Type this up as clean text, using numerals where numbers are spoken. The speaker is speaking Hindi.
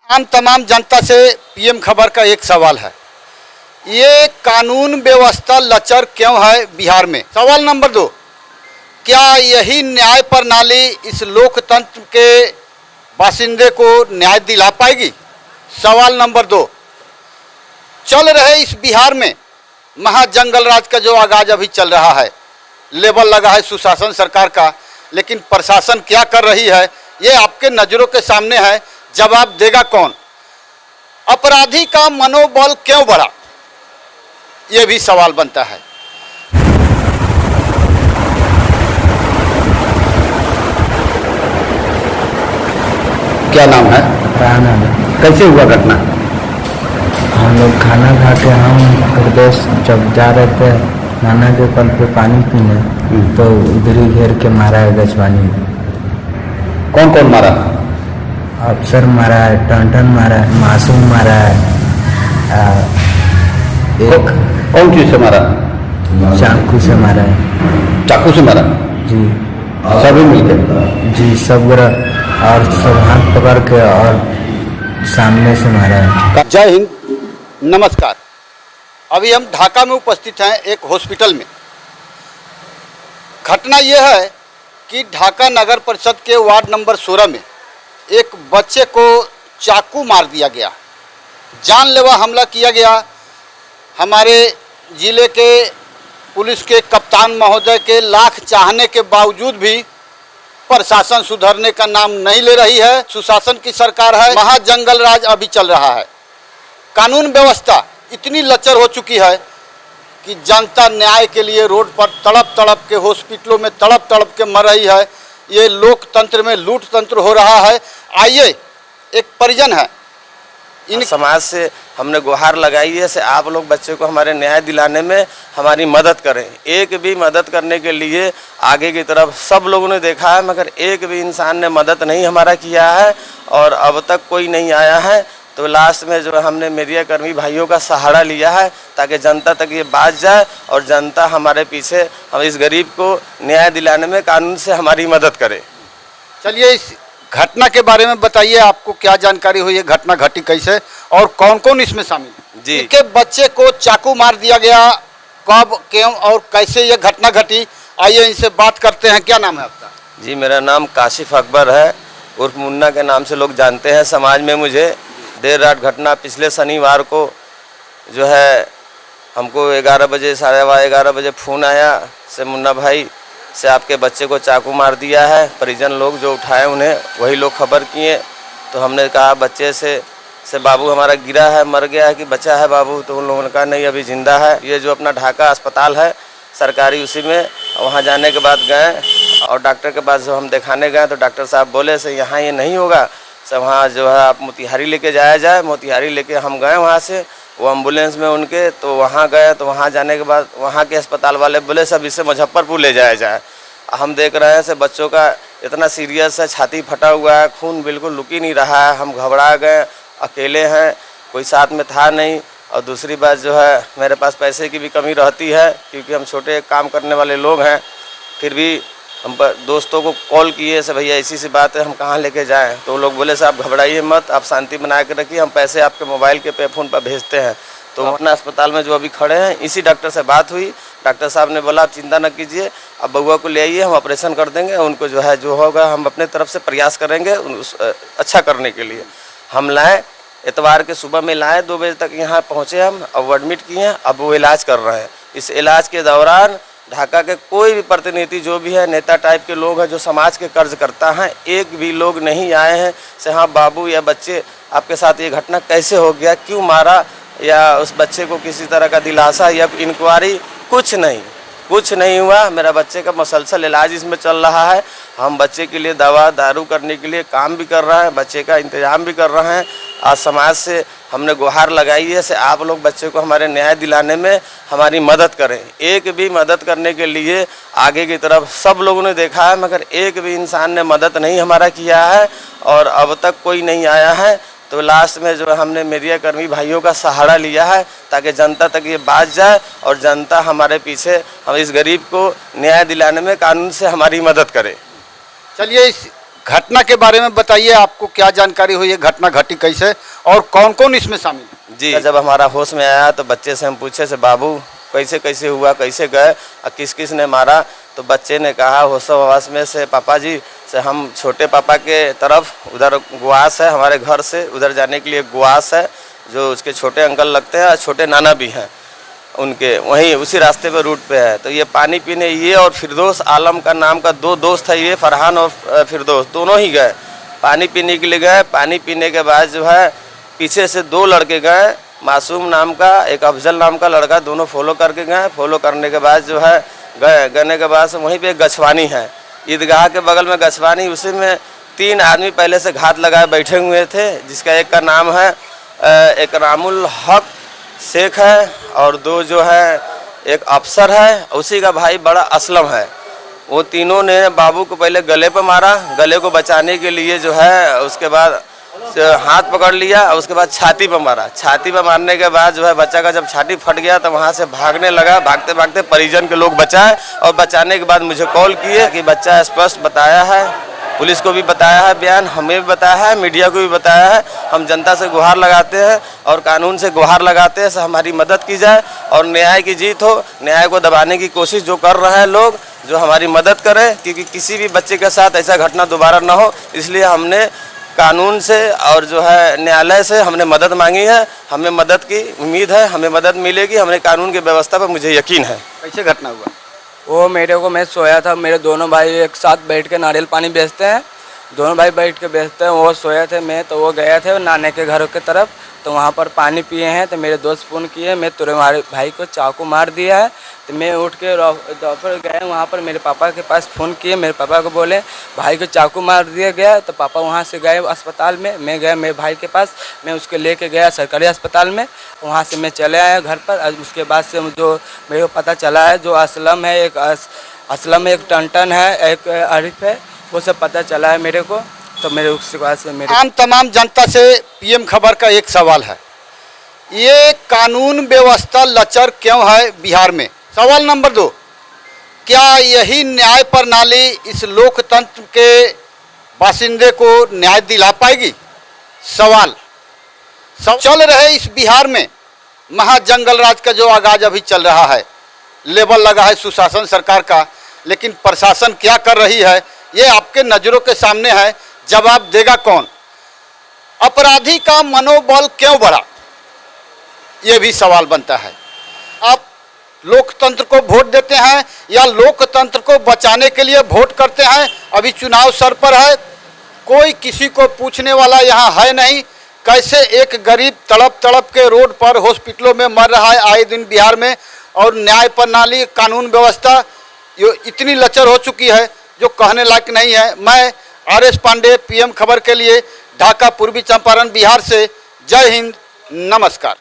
आम तमाम जनता से पीएम खबर का एक सवाल है, ये कानून व्यवस्था लचर क्यों है बिहार में। सवाल नंबर 2, क्या यही न्याय प्रणाली इस लोकतंत्र के बाशिंदे को न्याय दिला पाएगी। सवाल नंबर 2, चल रहे इस बिहार में महाजंगल राज का जो आगाज अभी चल रहा है, लेबल लगा है सुशासन सरकार का, लेकिन प्रशासन क्या कर रही है ये आपके नज़रों के सामने है। जवाब देगा कौन। अपराधी का मनोबल क्यों बढ़ा, ये भी सवाल बनता है। क्या नाम है। राना। कैसे हुआ घटना। हम लोग खाना खा के हम प्रदेश जब जा रहे थे नाना के कल पे पानी पीने, तो उधर ही घेर के मारा है गजवानी। कौन कौन मारा। अफसर मारा है, टंटन मारा है, मासूम मारा है, एक कौन चीज से मारा। चाकू से मारा है। चाकू से मारा जी। सभी मिलकर। जी सब और सब हाथ पकड़ के और सामने से मारा है। जय हिंद, नमस्कार। अभी हम ढाका में उपस्थित हैं एक हॉस्पिटल में। घटना यह है कि ढाका नगर परिषद के वार्ड नंबर 16 में एक बच्चे को चाकू मार दिया गया, जानलेवा हमला किया गया। हमारे ज़िले के पुलिस के कप्तान महोदय के लाख चाहने के बावजूद भी प्रशासन सुधरने का नाम नहीं ले रही है। सुशासन की सरकार है, महाजंगल राज अभी चल रहा है। कानून व्यवस्था इतनी लचर हो चुकी है कि जनता न्याय के लिए रोड पर तड़प तड़प के, हॉस्पिटलों में तड़प तड़प के मर रही है। ये लोकतंत्र में लूट तंत्र हो रहा है। आइए, एक परिजन है, इन समाज से हमने गुहार लगाई है से आप लोग बच्चे को हमारे न्याय दिलाने में हमारी मदद करें। एक भी मदद करने के लिए आगे की तरफ सब लोगों ने देखा है, मगर एक भी इंसान ने मदद नहीं हमारा किया है और अब तक कोई नहीं आया है। तो लास्ट में जो हमने मीडिया कर्मी भाइयों का सहारा लिया है ताकि जनता तक ये बात जाए और जनता हमारे पीछे, हम इस गरीब को न्याय दिलाने में कानून से हमारी मदद करे। चलिए, इस घटना के बारे में बताइए, आपको क्या जानकारी हुई है, घटना घटी कैसे और कौन कौन इसमें शामिल है। जी, इनके बच्चे को चाकू मार दिया गया, कब, क्यों और कैसे ये घटना घटी, आइए इनसे बात करते हैं। क्या नाम है आपका। जी, मेरा नाम काशिफ अकबर है, उर्फ मुन्ना के नाम से लोग जानते हैं समाज में मुझे। देर रात घटना पिछले शनिवार को जो है हमको 11 बजे, साढ़े 11 बजे फ़ोन आया से मुन्ना भाई से आपके बच्चे को चाकू मार दिया है। परिजन लोग जो उठाए उन्हें वही लोग खबर किए। तो हमने कहा बच्चे से बाबू हमारा गिरा है, मर गया है कि बचा है बाबू। तो उन लोगों ने कहा नहीं, अभी ज़िंदा है। ये जो अपना ढाका अस्पताल है सरकारी, उसी में वहाँ जाने के बाद गए और डॉक्टर के पास जो हम दिखाने गए तो डॉक्टर साहब बोले से यहाँ ये नहीं होगा, सब वहाँ जो है आप मोतिहारी लेके जाया जाए। मोतिहारी लेके हम गए वहाँ से, वो एम्बुलेंस में उनके, तो वहाँ गए। तो वहाँ जाने के बाद वहाँ के अस्पताल वाले बोले सब इसे मुजफ्फरपुर ले जाया जाए। हम देख रहे हैं से बच्चों का इतना सीरियस है, छाती फटा हुआ है, खून बिल्कुल रुक ही नहीं रहा है। हम घबरा गए, अकेले हैं, कोई साथ में था नहीं। और दूसरी बात जो है मेरे पास पैसे की भी कमी रहती है क्योंकि हम छोटे काम करने वाले लोग हैं। फिर भी हम दोस्तों को कॉल किए से भैया ऐसी सी बात है, हम कहाँ लेके जाएं। तो लोग बोले साहब घबराइए मत, आप शांति बना के रखिए, हम पैसे आपके मोबाइल के पे फ़ोन पर भेजते हैं। तो अपना अस्पताल में जो अभी खड़े हैं, इसी डॉक्टर से बात हुई। डॉक्टर साहब ने बोला आप चिंता न कीजिए, अब बउआ को ले आइए, हम ऑपरेशन कर देंगे। उनको जो है जो होगा हम अपने तरफ से प्रयास करेंगे अच्छा करने के लिए। हम लाएँ, इतवार के सुबह में लाए, 2 बजे तक यहाँ पहुँचे हम, अब एडमिट किए हैं, अब वो इलाज कर रहे हैं। इस इलाज के दौरान ढाका के कोई भी प्रतिनिधि जो भी है, नेता टाइप के लोग हैं जो समाज के कर्ज करता है, एक भी लोग नहीं आए हैं से हाँ बाबू या बच्चे आपके साथ ये घटना कैसे हो गया, क्यों मारा, या उस बच्चे को किसी तरह का दिलासा या इंक्वायरी, कुछ नहीं हुआ। मेरा बच्चे का मुसलसल इलाज इसमें चल रहा है। हम बच्चे के लिए दवा दारू करने के लिए काम भी कर रहे हैं, बच्चे का इंतजाम भी कर रहे हैं। आज समाज से हमने गुहार लगाई है से आप लोग बच्चे को हमारे न्याय दिलाने में हमारी मदद करें। एक भी मदद करने के लिए आगे की तरफ सब लोगों ने देखा है, मगर एक भी इंसान ने मदद नहीं हमारा किया है और अब तक कोई नहीं आया है। तो लास्ट में जो हमने मीडिया कर्मी भाइयों का सहारा लिया है ताकि जनता तक ये बात जाए और जनता हमारे पीछे, हम इस गरीब को न्याय दिलाने में कानून से हमारी मदद करे। चलिए, इस घटना के बारे में बताइए, आपको क्या जानकारी हुई है, घटना घटी कैसे और कौन कौन इसमें शामिल है? जी, जब हमारा होश में आया तो बच्चे से हम पूछे से बाबू कैसे कैसे हुआ, कैसे गए और किस किस ने मारा, तो बच्चे ने कहा होशो-हवास में से पापा जी से हम छोटे पापा के तरफ उधर गुआस है, हमारे घर से उधर जाने के लिए गुआस है, जो उसके छोटे अंकल लगते हैं और छोटे नाना भी हैं उनके, वहीं उसी रास्ते पे रूट पे है। तो ये पानी पीने ये और फिरदौस आलम का नाम का 2 दोस्त है, ये फरहान और फिरदौस दोनों ही गए पानी पीने के लिए। गए पानी पीने के बाद जो है पीछे से 2 लड़के गए, मासूम नाम का एक अफजल नाम का लड़का, दोनों फॉलो करके गए। फॉलो करने के बाद जो है गए के बाद से वहीं पे एक गछवानी है, ईदगाह के बगल में गछवानी, उसी में 3 आदमी पहले से घात लगाए बैठे हुए थे, जिसका एक का नाम है इकरामुल हक शेख है और 2 जो है एक अफसर है, उसी का भाई बड़ा असलम है। वो तीनों ने बाबू को पहले गले पे मारा, गले को बचाने के लिए जो है उसके बाद हाथ पकड़ लिया और उसके बाद छाती पे मारा। छाती पे मारने के बाद जो है बच्चा का जब छाती फट गया तो वहाँ से भागने लगा। भागते भागते परिजन के लोग बचाए और बचाने के बाद मुझे कॉल किए कि बच्चा स्पष्ट बताया है, पुलिस को भी बताया है बयान, हमें भी बताया है, मीडिया को भी बताया है। हम जनता से गुहार लगाते हैं और कानून से गुहार लगाते हैं, हमारी मदद की जाए और न्याय की जीत हो। न्याय को दबाने की कोशिश जो कर रहे हैं लोग, जो हमारी मदद करें, क्योंकि किसी भी बच्चे के साथ ऐसा घटना दोबारा ना हो, इसलिए हमने कानून से और जो है न्यायालय से हमने मदद मांगी है। हमें मदद की उम्मीद है, हमें मदद मिलेगी, हमें कानून की व्यवस्था पर मुझे यकीन है। कैसे घटना हुआ? वो मेरे को, मैं सोया था, मेरे दोनों भाई एक साथ बैठ के नारियल पानी बेचते हैं, दोनों भाई बैठ के बेचते हैं। वो सोए थे, मैं तो वो गए थे नाने के घर के तरफ, तो वहाँ पर पानी पिए हैं। तो मेरे दोस्त फ़ोन किए, मैं तुम्हारे भाई को चाकू मार दिया है। तो मैं उठ के दोपहर गए वहाँ पर, मेरे पापा के पास फ़ोन किए, मेरे पापा को बोले भाई को चाकू मार दिया गया। तो पापा वहाँ से गए अस्पताल में, मैं गया मेरे भाई के पास, मैं उसको लेके गया सरकारी अस्पताल में। वहाँ से मैं चले आया घर पर। उसके बाद से जो मेरे को पता चला है, जो असलम है, एक असलम, एक टन है, एक आरिफ है, वो सब पता चला है मेरे को। तो मेरे उसके बाद से मेरे आम तमाम जनता से पीएम खबर का एक सवाल है, ये कानून व्यवस्था लचर क्यों है बिहार में? सवाल नंबर 2, क्या यही न्याय प्रणाली इस लोकतंत्र के बासिंदे को न्याय दिला पाएगी? सवाल चल रहे इस बिहार में महाजंगल राज का जो आगाज अभी चल रहा है, लेबल लगा है सुशासन सरकार का, लेकिन प्रशासन क्या कर रही है ये आपके नज़रों के सामने है। जवाब देगा कौन? अपराधी का मनोबल क्यों बढ़ा, ये भी सवाल बनता है। आप लोकतंत्र को वोट देते हैं या लोकतंत्र को बचाने के लिए वोट करते हैं? अभी चुनाव सर पर है, कोई किसी को पूछने वाला यहाँ है नहीं। कैसे एक गरीब तड़प तड़प के रोड पर हॉस्पिटलों में मर रहा है आए दिन बिहार में, और न्याय प्रणाली कानून व्यवस्था ये इतनी लचर हो चुकी है जो कहने लायक नहीं है। मैं आर.एस. पांडे, पीएम खबर के लिए ढाका, पूर्वी चंपारण, बिहार से। जय हिंद, नमस्कार।